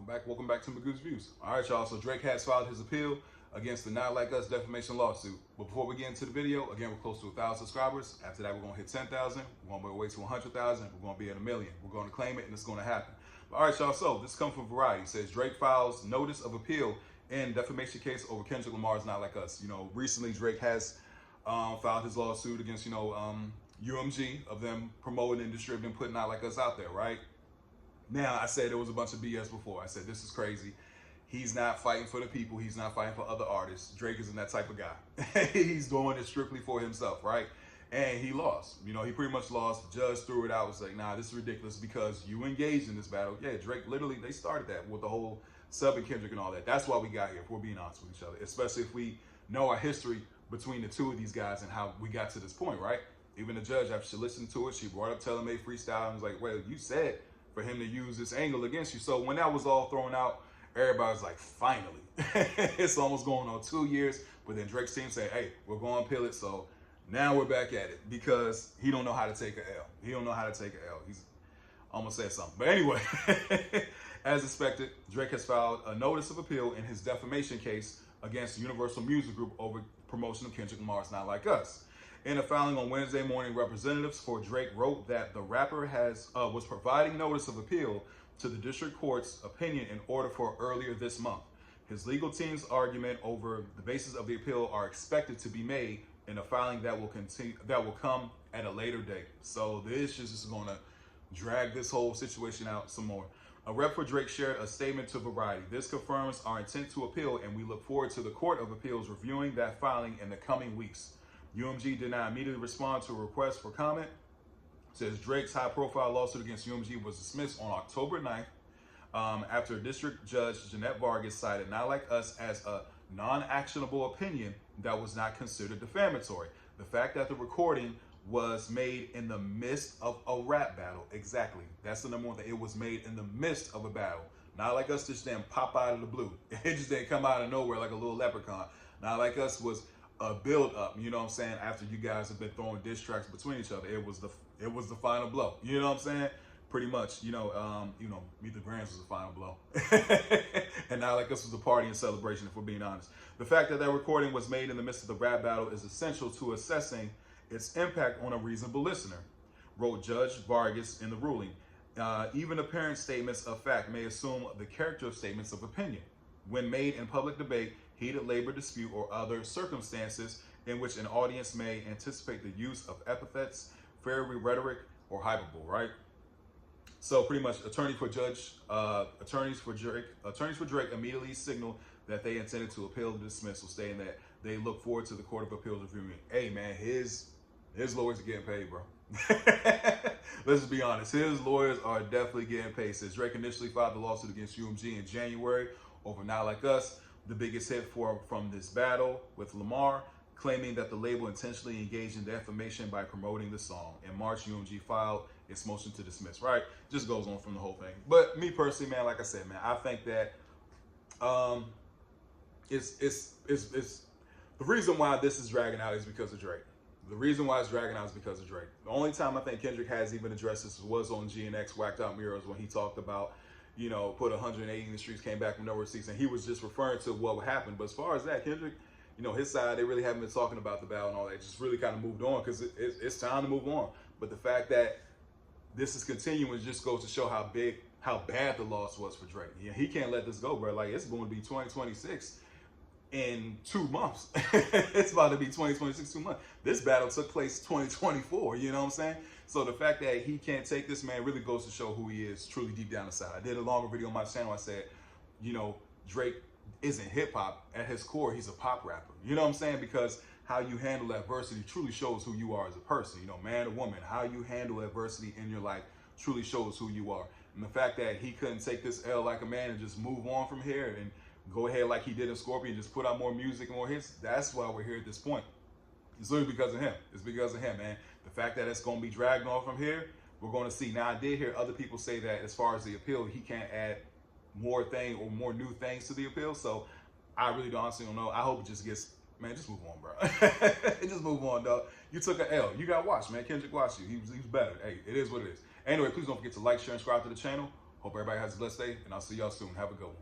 Welcome back to Magoo's Views. All right, y'all. So Drake has filed his appeal against the Not Like Us defamation lawsuit. But before we get into the video, again, we're close to 1,000 subscribers. After that, we're gonna hit 10,000. We're gonna be away to 100,000. We're gonna be at 1,000,000. We're gonna claim it, and it's gonna happen. But all right, y'all. So this comes from Variety. It says Drake files notice of appeal in defamation case over Kendrick Lamar's Not Like Us. Recently Drake has filed his lawsuit against UMG of them promoting and distributing, putting Not Like Us out there, right? Now, I said there was a bunch of BS before. I said, this is crazy. He's not fighting for the people. He's not fighting for other artists. Drake isn't that type of guy. He's doing it strictly for himself, right? And he lost. He pretty much lost. The judge threw it out. Was like, nah, this is ridiculous because you engaged in this battle. Yeah, Drake, literally, they started that with the whole Sub and Kendrick and all that. That's why we got here, if we're being honest with each other. Especially if we know our history between the two of these guys and how we got to this point, right? Even the judge, after she listened to it, she brought up Tella May freestyle and was like, well, you said for him to use this angle against you. So when that was all thrown out, everybody's like, finally. It's almost going on 2 years, but then Drake's team say, hey, we're going to appeal it. So now we're back at it because he don't know how to take an L. He don't know how to take an L. He's almost said something. But anyway, as expected, Drake has filed a notice of appeal in his defamation case against Universal Music Group over promotion of Kendrick Lamar's Not Like Us. In a filing on Wednesday morning, representatives for Drake wrote that the rapper was providing notice of appeal to the district court's opinion in order for earlier this month. His legal team's argument over the basis of the appeal are expected to be made in a filing that will come at a later date. So the issue is going to drag this whole situation out some more. A rep for Drake shared a statement to Variety. This confirms our intent to appeal, and we look forward to the Court of Appeals reviewing that filing in the coming weeks. UMG did not immediately respond to a request for comment. It says Drake's high-profile lawsuit against UMG was dismissed on October 9th after District Judge Jeanette Vargas cited Not Like Us as a non-actionable opinion that was not considered defamatory. The fact that the recording was made in the midst of a rap battle. Exactly. That's the number one thing. It was made in the midst of a battle. Not Like Us just didn't pop out of the blue. It just didn't come out of nowhere like a little leprechaun. Not Like Us was a build up, you know what I'm saying, after you guys have been throwing diss tracks between each other. It was the final blow. You know what I'm saying? Pretty much, Meet the Grams was the final blow. And Not Like Us was a party and celebration, if we're being honest. The fact that recording was made in the midst of the rap battle is essential to assessing its impact on a reasonable listener, wrote Judge Vargas in the ruling. Even apparent statements of fact may assume the character of statements of opinion when made in public debate, heated labor dispute, or other circumstances in which an audience may anticipate the use of epithets, fiery rhetoric, or hyperbole, right? So pretty much attorneys for Drake immediately signaled that they intended to appeal the dismissal, stating that they look forward to the Court of Appeals reviewing. Hey man, his lawyers are getting paid, bro. Let's just be honest. His lawyers are definitely getting paid. Since Drake initially filed the lawsuit against UMG in January over Not Like Us, the biggest hit from this battle with Lamar, claiming that the label intentionally engaged in defamation by promoting the song. In March, UMG filed its motion to dismiss, right? Just goes on from the whole thing. But me personally, man, like I said, man, I think that it's the reason why this is dragging out is because of Drake. The reason why it's dragging out is because of Drake. The only time I think Kendrick has even addressed this was on GNX Whacked Out Mirrors when he talked about, put 180 in the streets, came back from nowhere season. He was just referring to what happened. But as far as that, Kendrick, his side, they really haven't been talking about the battle and all that. Just really kind of moved on because it's time to move on. But the fact that this is continuing just goes to show how bad the loss was for Drake. Yeah, he can't let this go, bro. Like, it's going to be 2026 in 2 months. It's about to be 2026, 2 months. This battle took place 2024, you know what I'm saying? So the fact that he can't take this, man, really goes to show who he is truly deep down inside. I did a longer video on my channel. I said, Drake isn't hip hop. At his core, he's a pop rapper. You know what I'm saying? Because how you handle adversity truly shows who you are as a person. Man or woman, how you handle adversity in your life truly shows who you are. And the fact that he couldn't take this L like a man and just move on from here and go ahead like he did in Scorpion, just put out more music and more hits, that's why we're here at this point. It's literally because of him. It's because of him, man. The fact that it's going to be dragged on from here, we're going to see. Now, I did hear other people say that as far as the appeal, he can't add more new things to the appeal. So I really honestly don't know. I hope it just gets, man, just move on, bro. Just move on, dog. You took an L. You got watched, man. Kendrick watched you. He was better. Hey, it is what it is. Anyway, please don't forget to like, share, and subscribe to the channel. Hope everybody has a blessed day, and I'll see y'all soon. Have a good one.